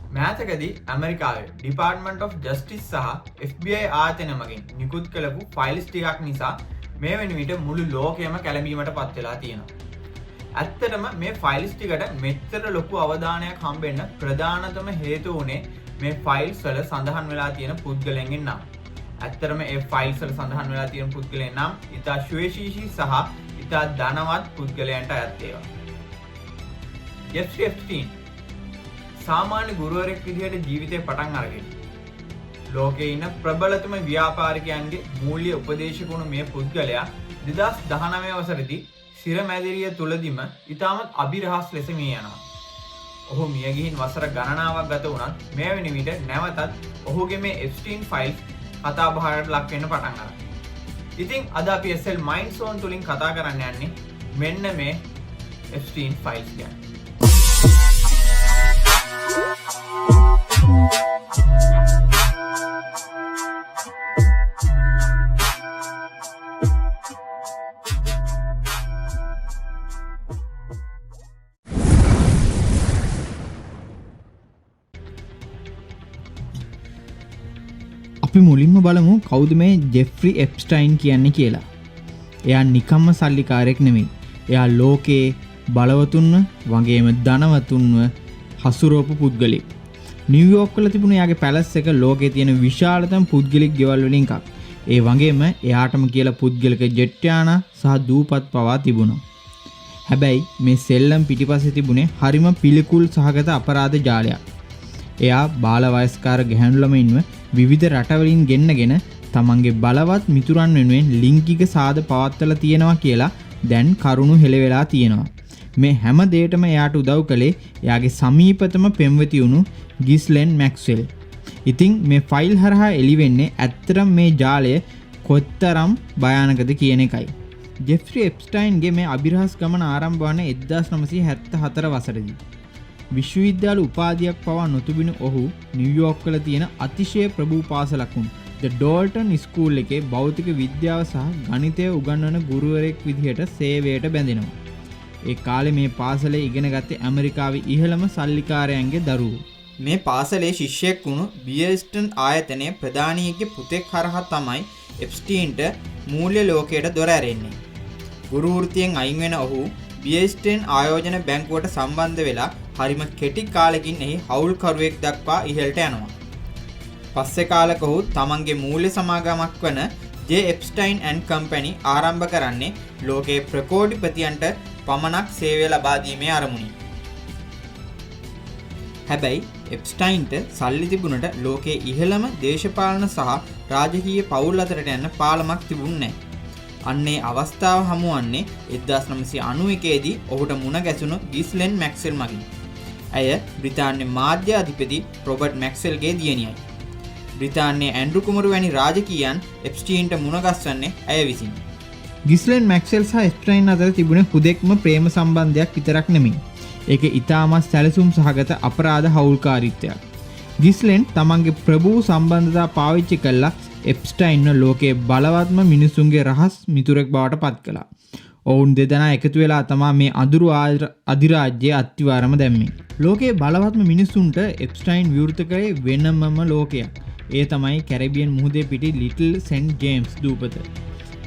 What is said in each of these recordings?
මෑතකදී ඇමරිකාවේ department of justice සහ FBI ආයතන මගින් නිකුත් කළපු ෆයිල්ස් ටිකක් නිසා මේ වෙන විට මුළු ලෝකයම කැළඹීමට පත් වෙලා තියෙනවා. ඇත්තටම මේ ෆයිල්ස් ටිකට මෙච්චර ලොකු අවධානයක් හම්බෙන්න ප්‍රධානතම හේතුව උනේ මේ ෆයිල්ස් වල සඳහන් වෙලා තියෙන පුද්ගලයන්ගේ නම්. ඇත්තටම මේ ෆයිල්ස් වල සඳහන් වෙලා තියෙන පුද්ගලයන් නම් ඉතා ශුවේශීෂී සහ ඉතා ධනවත් පුද්ගලයන්ට අයත් ඒවා. ජෙෆ්රි එප්ස්ටීන් සාමාන්‍ය ගුරුවරයෙක් විදිහට ජීවිතේ පටන් අරගෙන ලෝකයේ ඉන්න ප්‍රබලතම ව්‍යාපාරිකයන්ගේ මූල්‍ය උපදේශක වුණු මේ පුද්ගලයා 2019 වසරේදී සිරමැදිරිය තුලදීම ඉතාමත් අභිරහස් ලෙස මිය යනවා. ඔහු මිය ගිහින් වසර ගණනාවක් ගත වුණත් මේ වෙන විට නැවතත් ඔහුගේ මේ එප්ස්ටීන් ෆයිල්ස් කතා බහකට ලක් වෙන්න පටන් අරන්. ඉතින් අද අපි SL Mind Zone තුලින් කතා කරන්න යන්නේ මෙන්න මේ එප්ස්ටීන් ෆයිල්ස් ගැන. අපි මුලින්ම බලමු කවුද මේ ජෙෆ්රි එප්ස්ටයින් කියන්නේ කියලා. එයා නිකම්ම සල්ලිකාරයෙක් නෙමෙයි. එයා ලෝකේ බලවතුන්ව වගේම ධනවතුන්ව හසුරුවපු පුද්ගලෙක්. නිව්යෝක් වල තිබුණ එයාගේ පැලස් එක ලෝකේ තියෙන විශාලතම පුද්ගලික ගෙවල් වලින් එකක්. ඒ වගේම එයාටම කියලා පුද්ගලික ජෙට් යාන සහ දූපත් පවා තිබුණා. හැබැයි මේ සෙල්ලම් පිටිපස්සේ තිබුණේ හරිම පිළිකුල් සහගත අපරාධ ජාලයක්. එයා බාල වයස්කාර ගැහැණු ළමයින්ව විවිධ රටවලින් ගෙන්නගෙන තමන්ගේ බලවත් මිතුරන් වෙනුවෙන් ලිංගික සාද පවත්වලා තියෙනවා කියලා දැන් කරුණු හෙළවෙලා තියෙනවා. මේ හැම දෙයකටම එයාට උදව් කළේ එයාගේ සමීපතම පෙම්වති වුණු ගිස්ලෙන් මැක්ස්වෙල්. ඉතින් මේ ෆයිල් හරහා එළි වෙන්නේ ඇත්තටම මේ ජාලය කොතරම් භයානකද කියන එකයි. ජෙෆ්රි එප්ස්ටයින්ගේ මේ අභිරහස් ගමන ආරම්භ වන්නේ 1974 වසරේදී. විශ්වවිද්‍යාල උපාධියක් පවා නොතිබුණු ඔහු නිව්යෝක් වල තියෙන අතිශය ප්‍රභූ පාසලක් වුණු ද ඩෝල්ටන් ස්කූල් එකේ භෞතික විද්‍යාව සහ ගණිතය උගන්වන ගුරුවරයෙක් විදිහට සේවයට බැඳෙනවා. ඒ කාලේ මේ පාසලේ ඉගෙන ගත්තේ ඇමරිකාවේ ඉහළම සල්ලිකාරයන්ගේ දරුවෝ. මේ පාසලේ ශිෂ්‍යයෙක් වුණු බියර්ස්ටන් ආයතනයේ ප්‍රධානියෙක්ගේ පුතෙක් හරහා තමයි එප්ස්ටීන්ට මූල්‍ය ලෝකයට දොර ඇරෙන්නේ. ගුරු වෘත්තියෙන් අයින් වෙන ඔහු බියර්ස්ටන් ආයෝජන බැංකුවට සම්බන්ධ වෙලා හරිම කෙටි කාලෙකින් එහි හවුල්කරුවෙක් දක්වා ඉහළට යනවා. පස්සේ කාලෙක ඔහු තමන්ගේ මූල්‍ය සමාගමක් වන J. Epstein and Company ආරම්භ කරන්නේ ලෝකයේ ප්‍රකෝටිපතියන්ට පමණක් සේවය ලබා දීමේ අරමුණින්. හැබැයි එප්ස්ටයින්ට සල්ලි තිබුණට ලෝකයේ ඉහළම දේශපාලන සහ රාජකීය පවුල් අතරට යන පාලමක් තිබුණේ නැහැ. අන්නේ අවස්ථාව හමුවන්නේ 1991 දී ඔහුට මුණ ගැසුණු ගිස්ලෙන් මැක්ස්වෙල් මගින්. ඇය බ්‍රිතාන්‍ය මාධ්‍ය අධිපති රොබර්ට් මැක්ස්වෙල්ගේ දියණියයි. බ්‍රිතාන්‍යයේ ඇන්ඩ්‍රු කුමරු වැනි රාජකීයයන් එප්ස්ටීන්ට මුණ ගැස්වන්නේ ඇය විසින්. ගිස්ලෙන් මැක්ස්වෙල් සහ එප්ස්ටයින් අතර තිබුණේ හුදෙක්ම ප්‍රේම සම්බන්ධයක් විතරක් නෙමෙයි. ඒක ඉතාමත් සැලසුම් සහගත අපරාධ හවුල්කාරීත්වයක්. ගිස්ලෙන් තමන්ගේ ප්‍රභූ සම්බන්ධතා පාවිච්චි කළා එප්ස්ටයින්ව ලෝකයේ බලවත්ම මිනිසුන්ගේ රහස් මිතුරෙක් බවට පත් කළා. ඔවුන් දෙදෙනා එකතු වෙලා තමා මේ අඳුරු අධිරාජ්‍යයේ අත්විවරම දැම්මේ. ලෝකයේ බලවත්ම මිනිසුන්ට එප්ස්ටයින් විවෘත කරේ වෙනමම ලෝකයක්. ඒ තමයි කැරිබියන් මුහුදේ පිටි ලිටල් සෙන්ට් ජේම්ස් දූපත.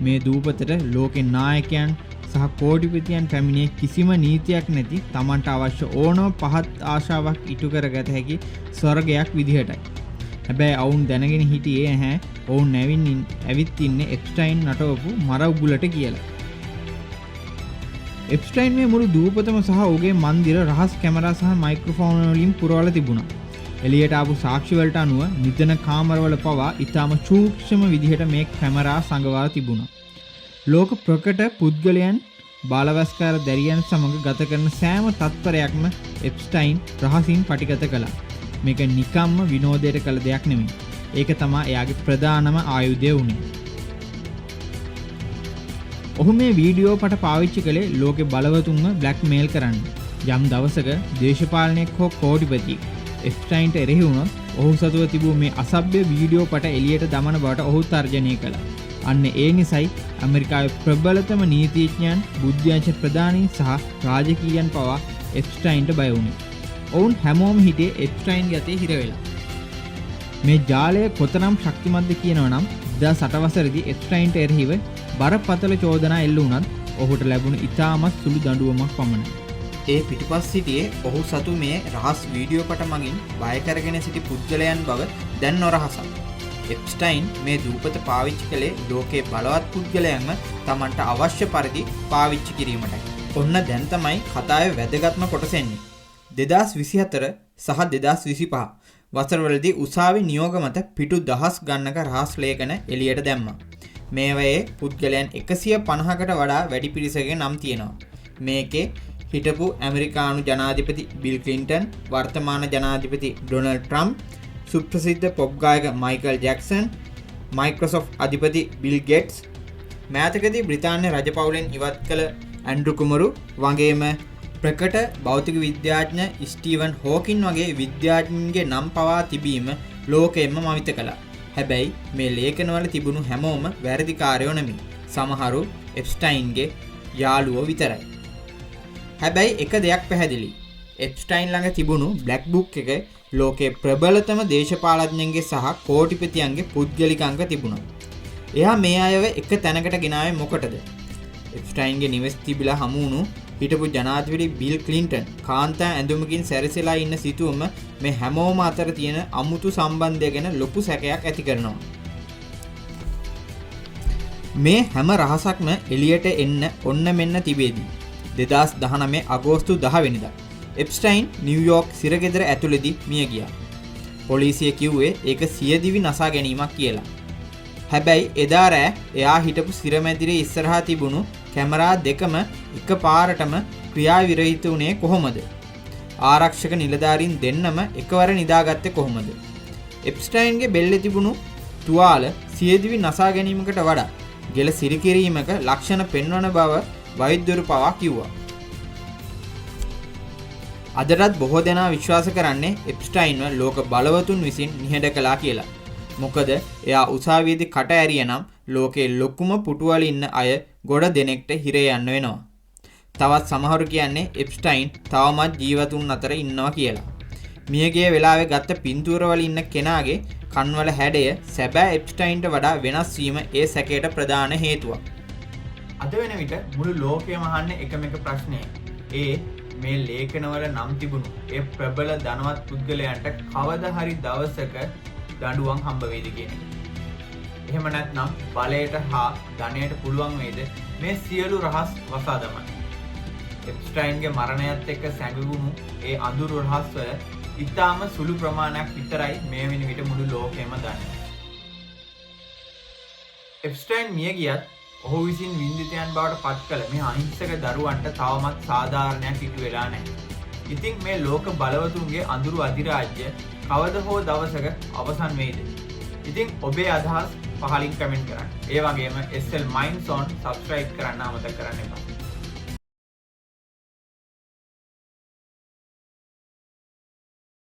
මේ දූපතට ලෝකේ නායකයන් සහ කෝටිපතියන් පැමිණේ කිසිම නීතියක් නැති තමන්ට අවශ්‍ය ඕනම පහත් ආශාවක් ඉටු කරගත හැකි ස්වර්ගයක් විදිහටයි. හැබැයි ඔවුන් දැනගෙන හිටියේ නැහැ ඔවුන් ඇවිත් ඉන්නේ එප්ස්ටයින් නටවපු මර උගුලට කියලා. එප්ස්ටයින් මේ මුළු දූපතම සහ ඔහුගේ මන්දිර රහස් කැමරා සහ මයික්‍රොෆෝන් වලින් පුරවලා තිබුණා. එළියට ආපු සාක්ෂි වලට අනුව නිදන කාමරවල පවා ඊටම සූක්ෂම විදිහට මේ කැමරා සංගවා තිබුණා. ලෝක ප්‍රකට පුද්ගලයන් බාලවස්කාර දැරියන් සමග ගත කරන සෑම තත්පරයක්ම එප්ස්ටයින් රහසින් පටිගත කළා. මේක නිකම්ම විනෝදයට කළ දෙයක් නෙමෙයි. ඒක තමයි එයාගේ ප්‍රධානම ආයුධය වුණේ. ඔහු මේ වීඩියෝ පට පාවිච්චි කළේ ලෝකේ බලවතුන්ව බ්ලැක්මේල් කරන්න. යම් දවසක දේශපාලනයෙක් හෝ කෝටිපතියෙක් එප්ස්ටයින්ට එරෙහි වුණොත් ඔහු සතුව තිබූ මේ අසභ්‍ය වීඩියෝ පට එළියට දමන බවට ඔහු තර්ජනය කළා. අන්න ඒ නිසයි ඇමරිකාවේ ප්‍රබලතම නීතිඥයන්, බුද්ධ්‍යංශ ප්‍රධානීන් සහ රාජකීයයන් පවා එප්ස්ටයින්ට බය වුණේ. ඔවුන් හැමෝම හිටියේ එප්ස්ටයින් යතේ හිර වෙලා. මේ ජාලය කොතරම් ශක්තිමත්ද කියනවා නම් 2008 වසරේදී එප්ස්ටයින්ට එරෙහිව බරපතල චෝදනා එල්ල වුණත් ඔහුට ලැබුණු ඉතාමත් සුළු දඬුවමක් පමණයි. ඒ පිටුපස් සිටියේ ඔහු සතු මේ රහස් වීඩියෝ කොට මගින් බය කරගෙන සිටි පුද්ගලයන් බව දැන් නොරහසක්. එප්ස්ටයින් මේ දූපත පාවිච්චි කළේ ලෝකේ බලවත් පුද්ගලයන්ම Tamanට අවශ්‍ය පරිදි පාවිච්චි කිරීමටයි. ඔන්න දැන් තමයි කතාවේ වැදගත්ම කොටස එන්නේ. 2024 සහ 2025 වසරවලදී උසාවි නියෝග මත පිටු දහස් ගණනක රහස් ලේඛන එළියට දැම්මා. මේවයේ පුද්ගලයන් 150කට වඩා වැඩි පිරිසකගේ නම් තියෙනවා. මේකේ හිටපු ඇමරිකානු ජනාධිපති බිල් ක්ලින්ටන්, වර්තමාන ජනාධිපති ඩොනල්ඩ් ට්‍රම්ප්, සුප්‍රසිද්ධ පොප් ගායක මයිකල් ජැක්සන්, මයික්‍රොසොෆ්ට් අධිපති බිල් ගේට්ස්, මෑතකදී බ්‍රිතාන්‍ය රජපෞලෙන් ඉවත් කළ ඇන්ඩ්‍රු කුමරු වගේම ප්‍රකට භෞතික විද්‍යාඥ ස්ටීවන් හෝකින් වගේ විද්‍යාඥයන්ගේ නම් පවා තිබීම ලෝකෙම මවිත කළා. හැබැයි මේ ලේඛනවල තිබුණු හැමෝම වැරදිකාරයෝ නෙමෙයි. සමහරු එප්ස්ටයින්ගේ යාළුවෝ විතරයි. හැබැයි එක දෙයක් පැහැදිලි. එප්ස්ටයින් ළඟ තිබුණු බ්ලැක් බුක් එක ලෝකයේ ප්‍රබලතම දේශපාලඥයන්ගේ සහ කෝටිපතියන්ගේ පුද්ගලික අංක තිබුණා. එයා මේ අයව එක තැනකට ගෙනාවේ මොකටද? එප්ස්ටයින්ගේ නිවෙස් තිබිලා හමු වුණු හිටපු ජනාධිපති බිල් ක්ලින්ටන් කාන්තා ඇඳුමකින් සැරසෙලා ඉන්න සිතුවම මේ හැමෝම අතර තියෙන අමුතු සම්බන්ධය ගැන ලොකු සැකයක් ඇති කරනවා. මේ හැම රහසක්ම එළියට එන්න ඔන්න මෙන්න තිබේදී 2019 අගෝස්තු 10 වෙනිදා එප්ස්ටයින් නිව්යෝර්ක් සිරගෙදර ඇතුළේදී මිය ගියා. පොලිසිය කිව්වේ ඒක සියදිවි නසා ගැනීමක් කියලා. හැබැයි එදා රෑ එයා හිටපු සිරමැදිරියේ ඉස්සරහා තිබුණු කැමරා දෙකම එකපාරටම ක්‍රියාවිරහිත වුණේ කොහොමද? ආරක්ෂක නිලධාරීන් දෙන්නම එකවර නිදාගත්තේ කොහොමද? එප්ස්ටයින්ගේ බෙල්ලේ තිබුණු තුවාල සියදිවි නසා ගැනීමකට වඩා ගෙල සිරිකිරීමක ලක්ෂණ පෙන්වන බව වෛද්‍යවරු පවා කිව්වා. අදටත් බොහෝ දෙනා විශ්වාස කරන්නේ එප්ස්ටයින්ව ලෝක බලවතුන් විසින් නිහඬ කළා කියලා. මොකද එයා උසාවියේදී කට ඇරියනම් ලෝකේ ලොකුම පුටුවල ඉන්න අය ගොඩ දෙනෙක්ට හිරේ යන්න වෙනවා. තවත් සමහරු කියන්නේ එප්ස්ටයින් තවමත් ජීවතුන් අතර ඉන්නවා කියලා. මියගිය වෙලාවේ ගත්ත පින්තූරවල ඉන්න කෙනාගේ කන්වල හැඩය සැබෑ එප්ස්ටයින්ට වඩා වෙනස් වීම ඒ සැකයට ප්‍රධාන හේතුවක්. අද වෙන විට මුළු ලෝකයම අහන්නේ එකම එක ප්‍රශ්නය. ඒ මේ ලේඛනවල නම් තිබුණු ඒ ප්‍රබල ධනවත් පුද්ගලයන්ට කවදා හරි දවසක දඬුවම් හම්බ වෙයිද කියන එක. එහෙම නැත්නම් බලයට හා ධනයට පුළුවන් වේද මේ සියලු රහස් වසා දමන්න. එප්ස්ටයින්ගේ මරණයත් එක්ක සැඟවුණු ඒ අඳුරු රහස් වල ඉතාම සුළු ප්‍රමාණයක් විතරයි මේ වෙන විට මුළු ලෝකෙම දන්නේ. එප්ස්ටයින් මිය ගියත් ඔහු විසින් වින්දිතයන් බවට පත් කළ මේ අහිංසක දරුවන්ට තවමත් සාධාරණයක් ඉටු වෙලා නැහැ. ඉතින් මේ ලෝක බලවතුන්ගේ අඳුරු අධිරාජ්‍ය කවද හෝ දවසක අවසන් වෙයිද? ඉතින් ඔබේ අදහස් පහලින් කමෙන්ට් කරන්න. ඒ වගේම SL Minds On subscribe කරන්න අමතක කරන්න එපා.